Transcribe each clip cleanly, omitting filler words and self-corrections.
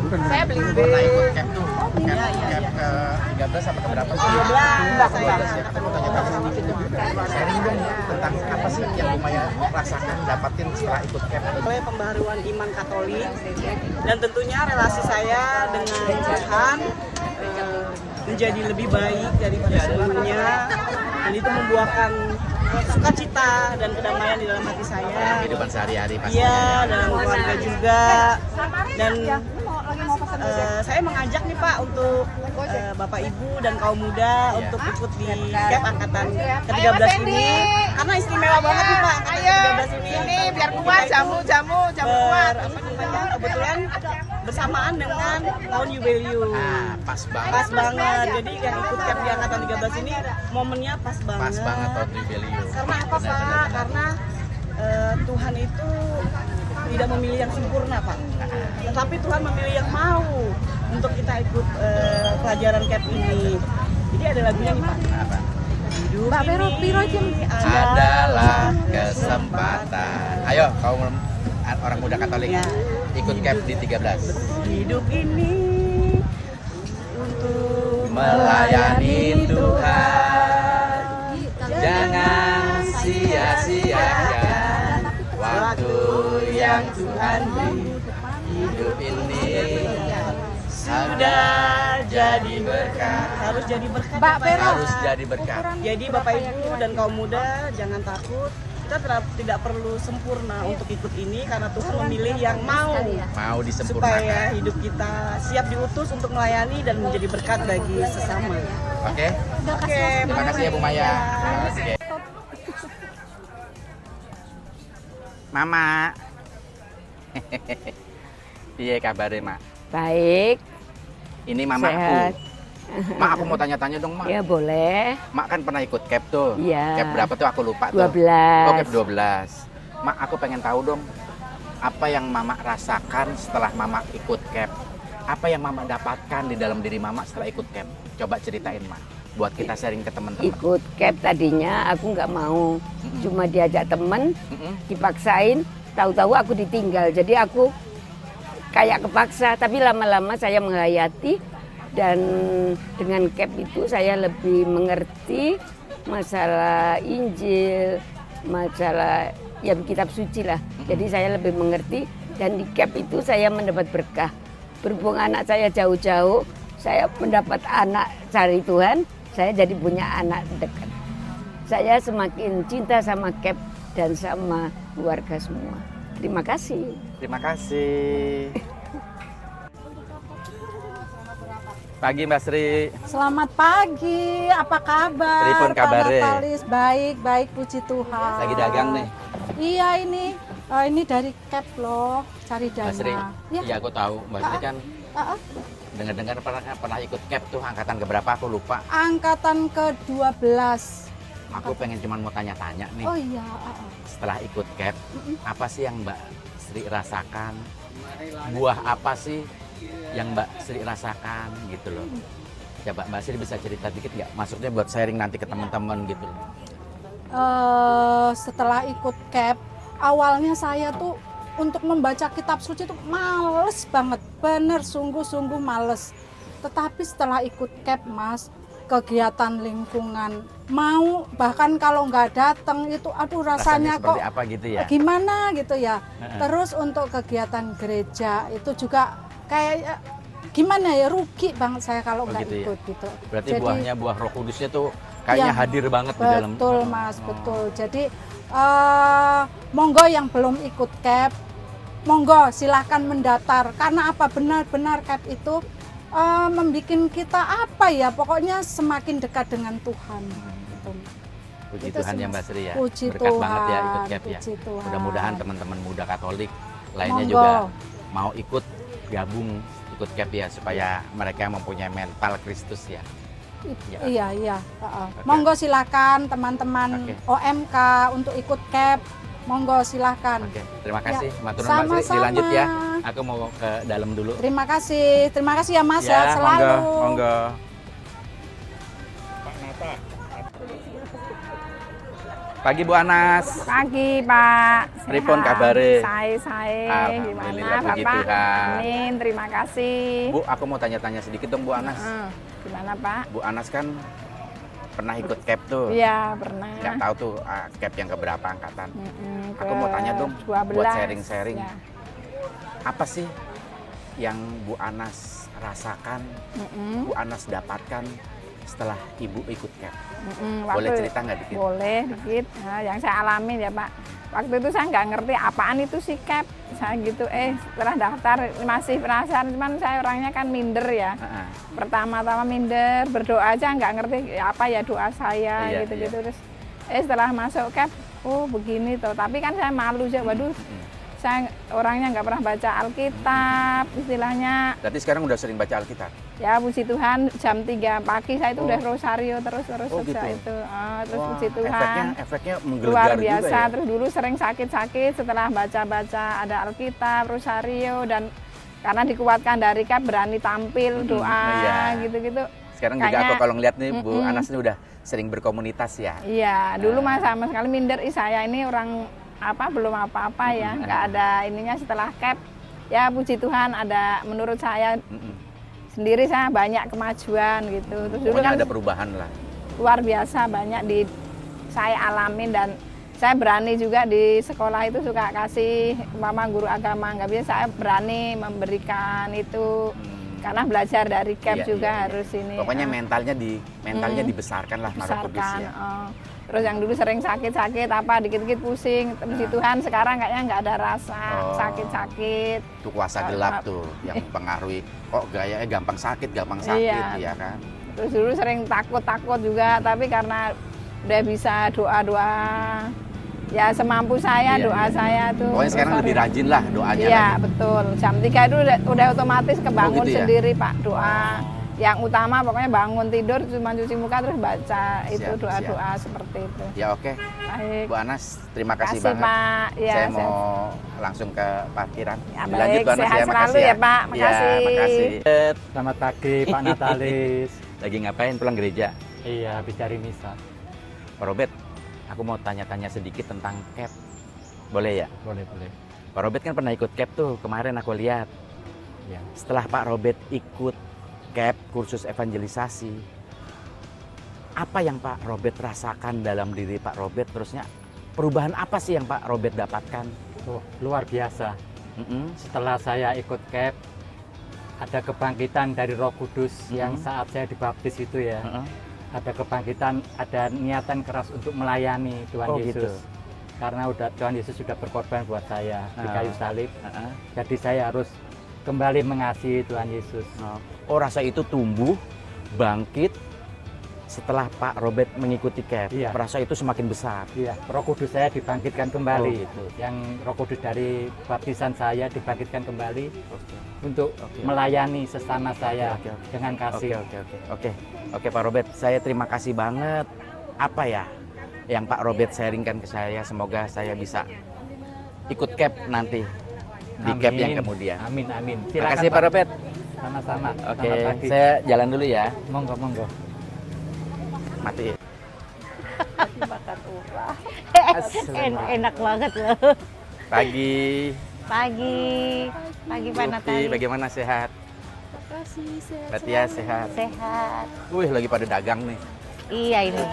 Saya beli pernah ikut camp tuh. Camp ke 13 sampai ke berapa sih? 12 saya. Aku mau tanya sedikit dong. Sharing dong tentang apa sih yang Bu Maya rasakan dapatin setelah ikut camp. Oleh pembaharuan iman Katolik dan tentunya relasi saya dengan Tuhan menjadi lebih baik daripada sebelumnya, dan itu membuahkan sukacita dan kedamaian di dalam hati saya. Kehidupan sehari-hari pastinya. Iya, dalam keluarga juga. Dan saya mengajak nih Pak untuk Bapak Ibu dan kaum muda untuk ikut di camp angkatan ke-13 ini, karena istimewa banget nih Pak angkatan ke-13 ini biar kuat jamu kuat. Kebetulan bersamaan dengan tahun Yubelium. Pas banget. Pas banget. Jadi yang ikut camp di angkatan 13 ini momennya pas banget. Pas banget tahun Yubelium. Karena apa Pak? Karena Tuhan itu tidak memilih yang sempurna Pak, tetapi Tuhan memilih yang mau untuk kita ikut pelajaran camp ini. Jadi ada lagunya nih Pak. Apa? Hidup Mbak Vero, Piro ini Adalah kesempatan. Ayo kaum orang muda Katolik Ya. ikut camp di 13. Hidup ini untuk Melayani Tuhan. Jangan sia-siakan waktu yang Tuhan beri. Hidup ini sudah jadi berkat. harus jadi berkat. Mbak Pak. Vero. Harus jadi berkat. Jadi Bapak Ibu dan kaum muda jangan takut. Kita tidak perlu sempurna untuk ikut ini karena Tuhan memilih yang mau Mau supaya disempurnakan. hidup kita siap diutus untuk melayani dan menjadi berkat bagi sesama. Oke. Oke, Terima kasih ya Bu Maya. Oke. Mama. Piye kabare, Mak? Baik, Ini mama sehat. aku. Mak, aku mau tanya-tanya dong, Mak. Ya boleh. Mak kan pernah ikut cap tuh. Iya. Cap berapa tuh aku lupa tuh. 12. Oh, cap 12. Mak, aku pengen tahu dong. Apa yang Mama rasakan setelah Mama ikut cap? Apa yang Mama dapatkan di dalam diri Mama setelah ikut cap? Coba ceritain, Mak. Buat kita sharing ke teman-teman. Ikut camp tadinya aku nggak mau, cuma diajak temen, Mm-mm. dipaksain, tahu-tahu aku ditinggal. Jadi aku kayak kepaksa, tapi lama-lama saya menghayati dan dengan camp itu saya lebih mengerti masalah Injil, masalah ya kitab suci lah. Jadi saya lebih mengerti dan di camp itu saya mendapat berkah. Berhubung anak saya jauh-jauh, saya mendapat anak cari Tuhan, saya jadi punya anak dekat. Saya semakin cinta sama camp dan sama keluarga semua. Terima kasih. Terima kasih. Pagi Mbak Sri. Selamat pagi, apa kabar? Pripun kabare? Pak Natalis? Baik, puji Tuhan. Lagi dagang nih. Iya ini dari cap loh, cari dana. Mbak Sri. Ya. Iya, aku tahu. Mbak Sri kan Ah, ah. dengar-dengar pernah ikut cap tuh angkatan keberapa aku lupa. Angkatan ke-12. Aku pengen cuman mau tanya-tanya nih. Oh iya. Setelah ikut cap, apa sih yang Mbak Sri rasakan? Buah apa sih yang Mbak Sri rasakan gitu loh? Coba Mbak Sri bisa cerita dikit nggak? Maksudnya buat sharing nanti ke teman-teman gitu loh. Setelah ikut cap, awalnya saya tuh untuk membaca kitab suci tuh males banget, bener sungguh-sungguh males. Tetapi setelah ikut cap Mas, kegiatan lingkungan mau bahkan kalau nggak datang itu aduh rasanya kok seperti apa gitu ya? gimana gitu ya. Terus untuk kegiatan gereja itu juga kayak gimana ya, rugi banget saya kalau nggak gitu ya? ikut gitu. Berarti Jadi, buahnya buah Roh Kudusnya tuh kayaknya ya, hadir banget di dalam. betul Mas, betul. Jadi monggo yang belum ikut cap, monggo silahkan mendaftar karena apa, benar-benar cap itu membuat kita apa ya, pokoknya semakin dekat dengan Tuhan. Gitu. Puji Itu Tuhan sih, ya Mas. Mbak Sri ya. Puji Berkat banget ya Tuhan, ikut cap ya. puji Tuhan. Mudah-mudahan teman-teman muda Katolik lainnya Monggo. juga mau ikut gabung ikut cap ya supaya mereka mempunyai mental Kristus ya. Ya. Iya. Monggo silakan teman-teman Oke. OMK untuk ikut cap. Monggo silakan. Oke, terima kasih. Ya, Matur nuwun Mbak Sri. sama-sama. Dilanjut ya. Aku mau ke dalam dulu. Terima kasih ya Mas, sehat selalu. Monggo. Pagi Bu Anas. Pagi Pak. Pripun Sehat. kabare? Saya gimana Alhamdulillah, puji Bapak? Tuhan. Amin, terima kasih. Bu, aku mau tanya-tanya sedikit dong Bu Anas. Gimana Pak? Bu Anas kan pernah ikut CAP tuh. Iya pernah. Nggak tahu tuh CAP yang keberapa angkatan. Aku ke mau tanya dong 12. buat sharing-sharing. Ya. Apa sih yang Bu Anas rasakan, Bu Anas dapatkan setelah Ibu ikut CAP? Boleh cerita nggak dikit? Boleh dikit. Nah, yang saya alami ya Pak. Waktu itu saya nggak ngerti apaan itu sih CAP. Saya gitu, setelah daftar masih penasaran, cuman saya orangnya kan minder ya. Pertama-tama minder, berdoa aja nggak ngerti apa ya doa saya Iya, gitu-gitu. Terus setelah masuk CAP, oh begini tuh. Tapi kan saya malu sih, waduh. Saya orangnya nggak pernah baca Alkitab, istilahnya. Berarti sekarang udah sering baca Alkitab? Ya puji Tuhan jam 3 pagi saya itu udah rosario terus gitu. itu. Terus Wah, puji Tuhan. efeknya Luar menggelegar biasa. juga ya? Terus dulu sering sakit-sakit setelah baca-baca ada Alkitab, rosario, dan karena dikuatkan dari CAP berani tampil doa iya. gitu-gitu. Sekarang juga aku kalau ngeliat nih Bu Anas ini udah sering berkomunitas ya? Iya, dulu mah sama sekali minder. Saya ini orang belum apa-apa ya, nggak ada ininya. Setelah CAP ya puji Tuhan ada, menurut saya sendiri saya banyak kemajuan gitu. Terus dulu Pokoknya kan ada perubahan lah. luar biasa banyak saya alamin, dan saya berani juga di sekolah itu suka kasih mama guru agama, nggak bisa saya berani memberikan itu karena belajar dari CAP juga harus ini. Pokoknya mentalnya dibesarkan lah Maroh Kudus ya. Terus yang dulu sering sakit-sakit dikit-dikit pusing, puji Tuhan sekarang kayaknya nggak ada rasa sakit-sakit. Itu kuasa gelap tuh yang mempengaruhi. Kok gayanya gampang sakit Iya. ya kan? Terus dulu sering takut juga, tapi karena udah bisa doa-doa ya semampu saya, doa saya tuh. Pokoknya sekarang lebih rajin lah doanya. Iya lagi. betul, jam 3 itu udah otomatis kebangun gitu ya? sendiri Pak, doa. Yang utama pokoknya bangun tidur cuma cuci muka terus baca itu doa-doa seperti itu. Ya oke. Baik. Bu Anas, terima kasih Makasih, banget. Pak. Ya, saya mau langsung ke parkiran. Ya, Lanjut baik. Bu Anas Sehat ya, selalu makasih ya, Pak. Makasih. Ya, makasih. Selamat pagi Pak Natalis. Lagi ngapain pulang gereja? Iya, habis dari misa. Pak Robert, aku mau tanya-tanya sedikit tentang CAP. Boleh ya? Boleh. Pak Robert kan pernah ikut CAP tuh, kemarin aku lihat. Ya. Setelah Pak Robert ikut CAP, kursus evangelisasi, apa yang Pak Robert rasakan dalam diri Pak Robert? Terusnya perubahan apa sih yang Pak Robert dapatkan? Oh, luar biasa. Setelah saya ikut CAP, ada kebangkitan dari Roh Kudus yang saat saya dibaptis itu ya. Ada kebangkitan, ada niatan keras untuk melayani Tuhan Yesus. Gitu. Karena Tuhan Yesus sudah berkorban buat saya di kayu salib. Jadi saya harus kembali mengasihi Tuhan Yesus. Oh, rasa itu tumbuh, bangkit setelah Pak Robert mengikuti CAP. Iya. Rasa itu semakin besar. Iya, Roh Kudus saya dibangkitkan kembali. Oh, gitu. Yang Roh Kudus dari baptisan saya dibangkitkan kembali untuk melayani sesama saya dengan kasih. Oke, Pak Robert, saya terima kasih banget. Apa ya yang Pak Robert sharingkan ke saya? Semoga saya bisa ikut CAP nanti di CAP yang kemudian. Amin. Terima kasih Pak Robert. Sama-sama. Oke, Selamat pagi. saya jalan dulu ya. Monggo. Mati. Enak banget loh. Pagi. Pagi Pak Bukti, Natalis. bagaimana sehat? Batia sehat. Sehat. Wih, lagi pada dagang nih. Iya ini.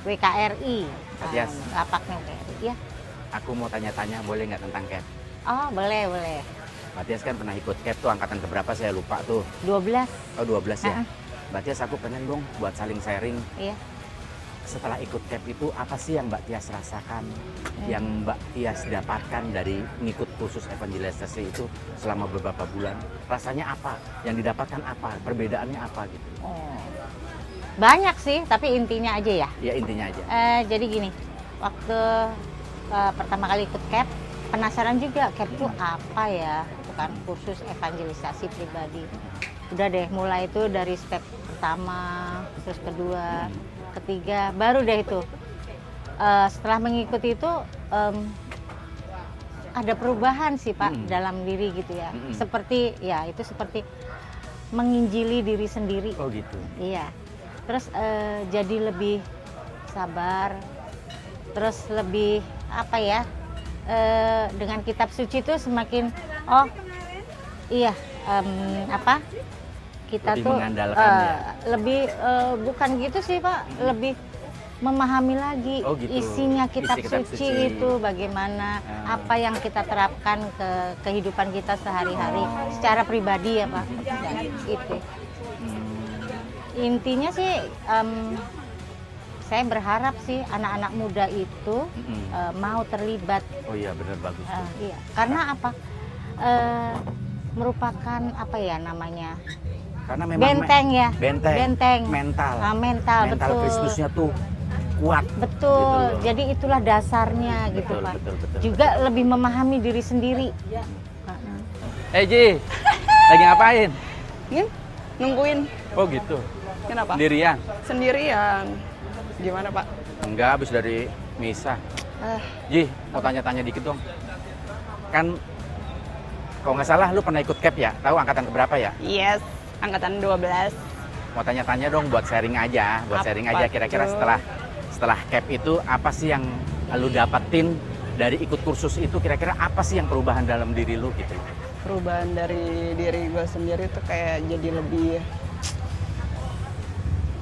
WKRI. Matias. Lapaknya WKRI. Ya. Aku mau tanya-tanya, boleh nggak tentang CAP? Oh boleh. Matias kan pernah ikut CAP tuh, angkatan keberapa saya lupa tuh. 12. Oh, 12 ya? Matias, aku pengen dong buat saling sharing. Iya. Setelah ikut CAP itu, apa sih yang Mbak Tias rasakan? Yang Mbak Tias dapatkan dari ngikut kursus evangelisasi itu selama beberapa bulan? Rasanya apa? Yang didapatkan apa? Perbedaannya apa gitu? Banyak sih, tapi intinya aja ya. Ya, intinya aja. Jadi gini, waktu pertama kali ikut CAP, penasaran juga CAP itu apa ya? Bukan kursus evangelisasi pribadi. Udah deh, mulai itu dari step pertama, terus kedua, ketiga, baru deh itu. Setelah mengikuti itu ada perubahan sih Pak dalam diri gitu ya. Seperti ya itu seperti menginjili diri sendiri. Oh gitu. Iya. terus jadi lebih sabar, terus lebih apa ya, dengan kitab suci itu semakin oh iya apa kita Lebih tuh mengandalkan ya? lebih bukan gitu sih Pak, lebih memahami lagi Oh, gitu. isinya kitab, Isi kitab suci suci. itu bagaimana, apa yang kita terapkan ke kehidupan kita sehari-hari secara pribadi ya Pak. Itu intinya sih saya berharap sih anak-anak muda itu mau terlibat. Oh iya, benar, bagus tuh. Iya, karena apa? Merupakan apa ya namanya? Karena memang Benteng ya. benteng. Mental. Mental betul. Kristusnya tuh kuat. Betul. Gitu loh. Jadi itulah dasarnya gitu Betul, Pak. betul. Juga lebih memahami diri sendiri. Ji, lagi ngapain? Ini nungguin. Oh gitu. Kenapa? Sendirian? Sendirian. Gimana Pak? Enggak, habis dari misa. Ji, mau tanya-tanya dikit dong. Kan, kalau nggak salah lu pernah ikut CAP ya? Tahu angkatan keberapa ya? Yes, angkatan 12. Mau tanya-tanya dong buat sharing aja. Buat Apa sharing aja kira-kira tuh? setelah CAP itu apa sih yang lu dapetin dari ikut kursus itu, kira-kira apa sih yang perubahan dalam diri lu gitu? Perubahan dari diri gue sendiri tuh kayak jadi lebih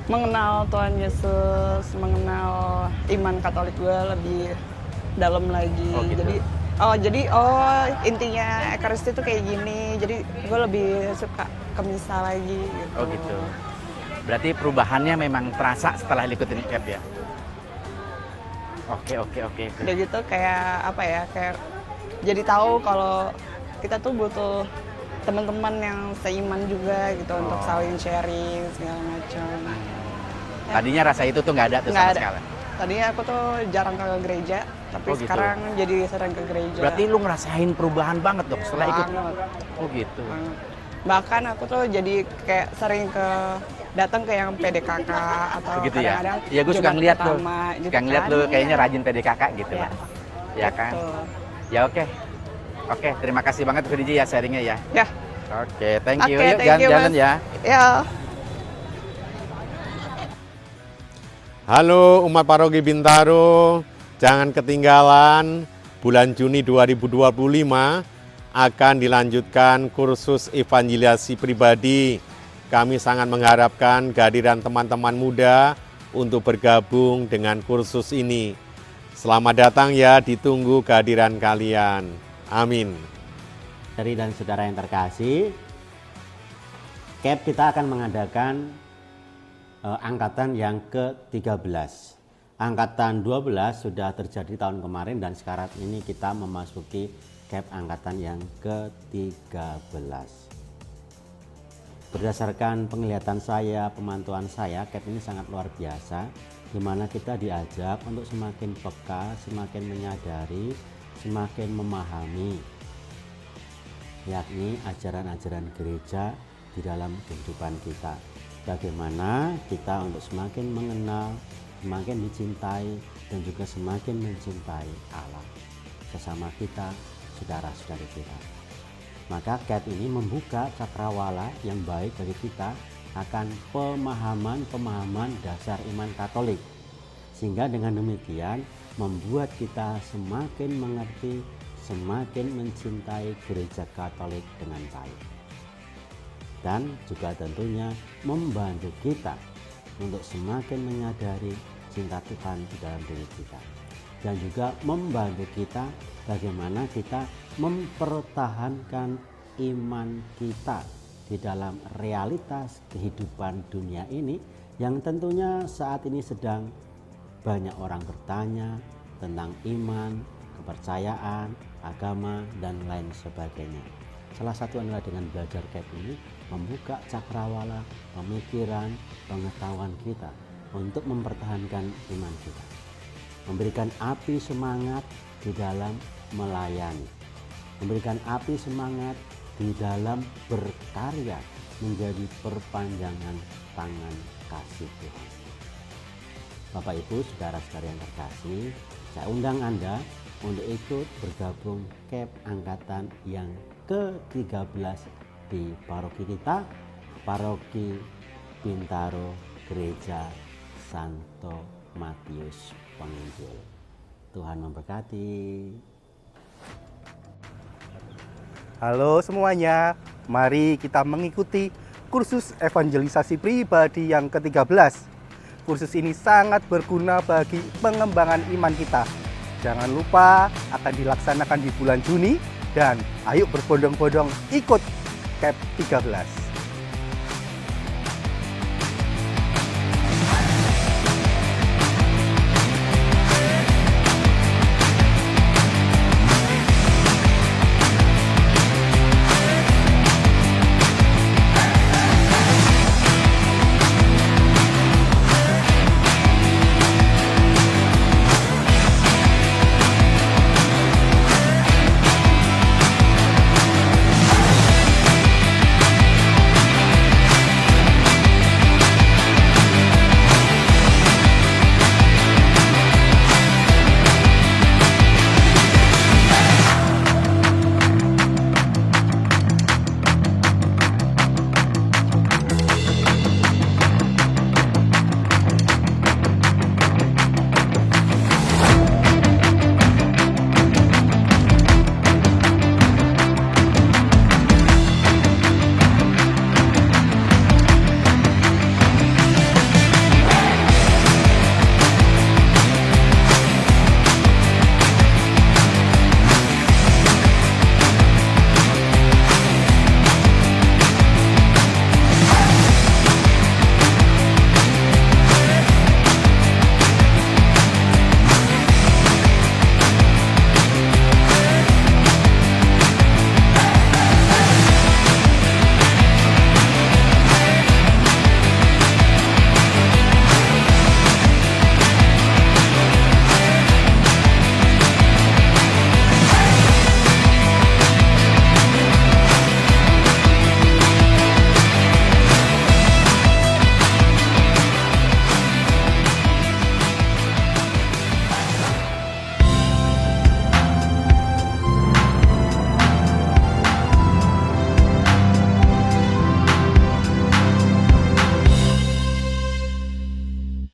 mengenal Tuhan Yesus, mengenal iman Katolik gue lebih dalam lagi. Oh, gitu. Jadi intinya Ekaristi itu kayak gini. Jadi gue lebih suka ke misa lagi gitu. Oh gitu. Berarti perubahannya memang terasa setelah ikutin CAP ya? Oke. Udah gitu kayak apa ya, kayak jadi tahu kalau kita tuh butuh teman-teman yang seiman juga gitu untuk saling sharing segala macam. Tadinya rasa itu tuh nggak ada tuh Nggak sama ada. sekali. Tadinya aku tuh jarang ke gereja, tapi Oh, gitu. sekarang jadi sering ke gereja. Berarti lu ngerasain perubahan banget dong setelah ikut. Banget. Oh gitu. Banget. Bahkan aku tuh jadi kayak sering datang ke yang PDKK atau Begitu ya? kadang-kadang Iya, gue suka Jumat ngeliat tuh. pertama gitu Suka ngeliat kan. lu kayaknya Iya. rajin PDKK gitu Iya. lah. Ya kan? Betul. Ya oke. Oke, terima kasih banget Khadijah ya sharingnya ya. Ya. Oke, thank you. Oke, Yuk thank you, jalan-jalan Mas. ya. Ya. Halo umat paroki Bintaro, jangan ketinggalan bulan Juni 2025 akan dilanjutkan kursus evangelisasi pribadi. Kami sangat mengharapkan kehadiran teman-teman muda untuk bergabung dengan kursus ini. Selamat datang ya, ditunggu kehadiran kalian. Amin. Saudari dan saudara yang terkasih, CAP kita akan mengadakan angkatan yang ke-13. Angkatan 12 sudah terjadi tahun kemarin dan sekarang ini kita memasuki CAP angkatan yang ke-13. Berdasarkan penglihatan saya, pemantauan saya, CAP ini sangat luar biasa, di mana kita diajak untuk semakin peka, semakin menyadari, semakin memahami, yakni ajaran-ajaran gereja di dalam kehidupan kita. Bagaimana kita untuk semakin mengenal, semakin dicintai, dan juga semakin mencintai Allah, sesama kita, saudara-saudari kita. Maka CAP ini membuka cakrawala yang baik bagi kita akan pemahaman dasar iman Katolik. Sehingga dengan demikian membuat kita semakin mengerti, semakin mencintai gereja Katolik dengan baik. Dan juga tentunya membantu kita untuk semakin menyadari cinta Tuhan di dalam diri kita. Dan juga membantu kita bagaimana kita mempertahankan iman kita di dalam realitas kehidupan dunia ini yang tentunya saat ini sedang banyak orang bertanya tentang iman, kepercayaan, agama, dan lain sebagainya. Salah satu adalah dengan belajar CAP ini membuka cakrawala pemikiran, pengetahuan kita untuk mempertahankan iman kita. Memberikan api semangat di dalam melayani. Memberikan api semangat di dalam berkarya menjadi perpanjangan tangan kasih Tuhan. Bapak Ibu, saudara-saudara yang terkasih, saya undang Anda untuk ikut bergabung CAP angkatan yang ke-13 di paroki kita, Paroki Bintaro Gereja Santo Matius Penginjil. Tuhan memberkati. Halo semuanya, mari kita mengikuti kursus evangelisasi pribadi yang ke-13. Kursus ini sangat berguna bagi pengembangan iman kita. Jangan lupa akan dilaksanakan di bulan Juni dan ayo berbondong-bondong ikut KEP 13.